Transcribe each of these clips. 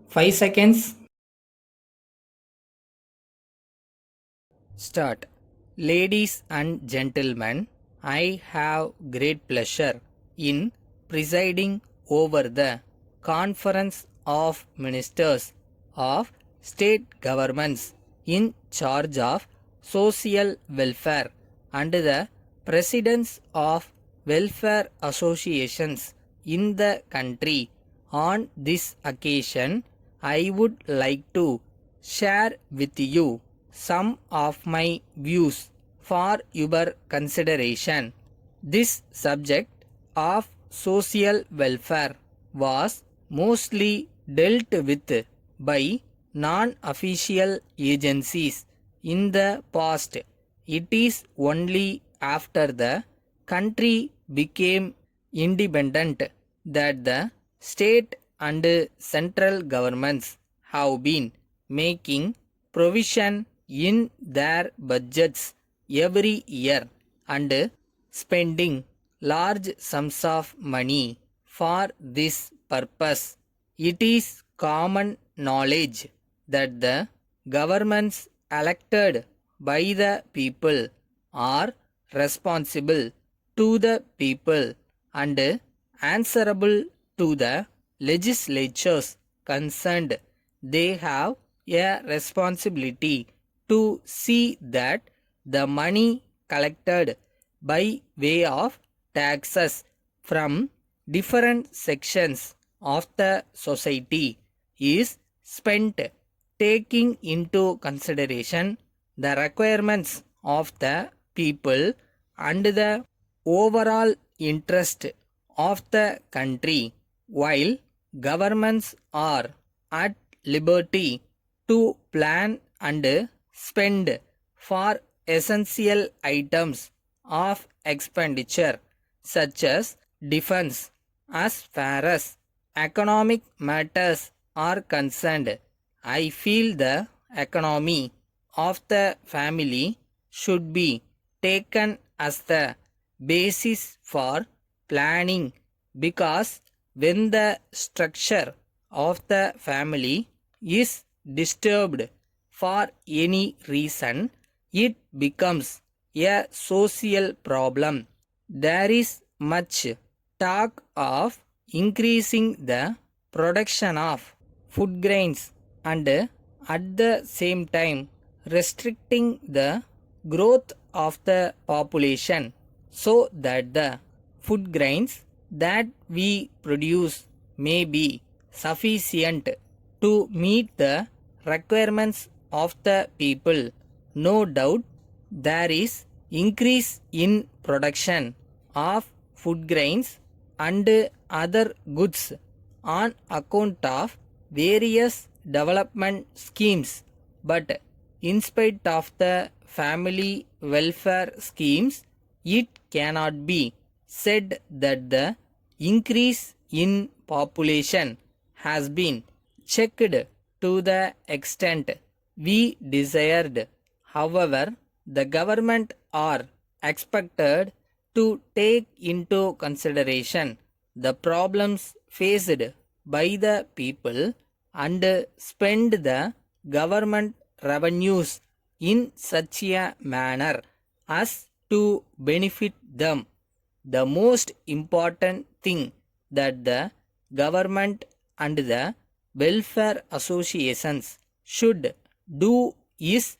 5 seconds. Start. Ladies and gentlemen, I have great pleasure in presiding over the Conference of Ministers of State Governments in charge of social welfare and the presidents of welfare associations in the country. On this occasion, I would like to share with you some of my views for your consideration. This subject of social welfare was mostly dealt with by non-official agencies in the past. It is only after the country became independent that the state and central governments have been making provision in their budgets every year and spending large sums of money for this purpose. It is common knowledge that the governments elected by the people are responsible to the people and answerable to the legislatures concerned. They have a responsibility to see that the money collected by way of taxes from different sections of the society is spent taking into consideration the requirements of the people and the overall interest of the country. While governments are at liberty to plan and spend for essential items of expenditure such as defense, as far as economic matters are concerned, I feel the economy of the family should be taken as the basis for planning, because when the structure of the family is disturbed for any reason, it becomes a social problem. There is much talk of increasing the production of food grains and at the same time restricting the growth of the population so that the food grains that we produce may be sufficient to meet the requirements of the people. No doubt there is increase in production of food grains and other goods on account of various development schemes, but in spite of the family welfare schemes, it cannot be said that the increase in population has been checked to the extent we desired. However, the government are expected to take into consideration the problems faced by the people and spend the government revenues in such a manner as to benefit them. The most important thing that the government and the welfare associations should do is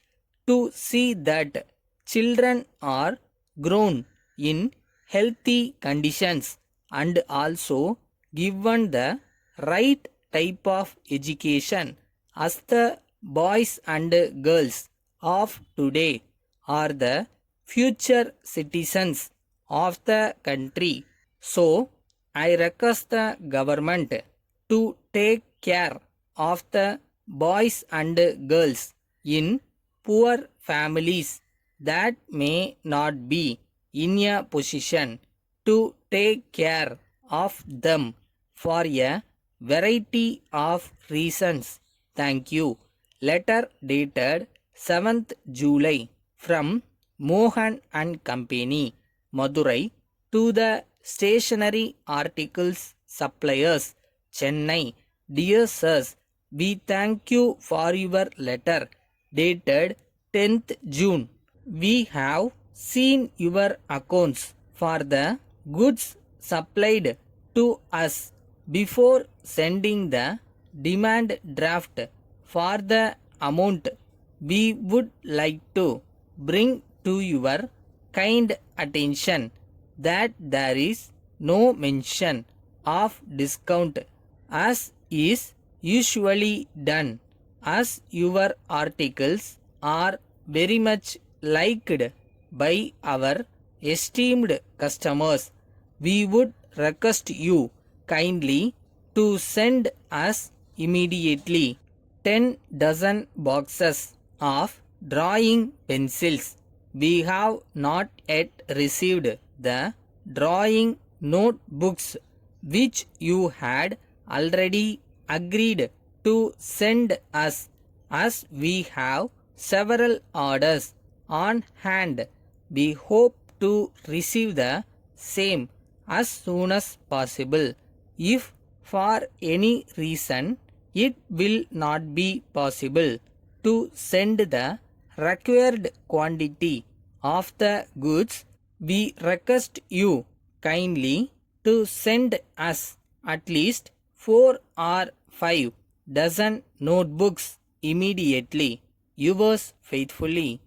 to see that children are grown in healthy conditions and also given the right type of education, as the boys and girls of today are the future citizens of the country. So, I request the government to take care of the boys and girls in poor families that may not be in a position to take care of them for a variety of reasons. Thank you. Letter dated 7th July from Mohan and Company, Madurai, to the stationery articles suppliers, Chennai. Dear sirs, We thank you for your letter dated 10th June. We have seen your accounts for the goods supplied to us before sending the demand draft for the amount. We would like to bring to your kind attention that there is no mention of discount as is usually done, as your articles are very much liked by our esteemed customers. We would request you kindly to send us immediately 10 dozen boxes of drawing pencils. We have not yet received the drawing notebooks which you had already agreed to send us, as we have several orders on hand. We hope to receive the same as soon as possible. If for any reason it will not be possible to send the required quantity of the goods, we request you kindly to send us at least 4 or 5 dozen notebooks immediately. Yours faithfully,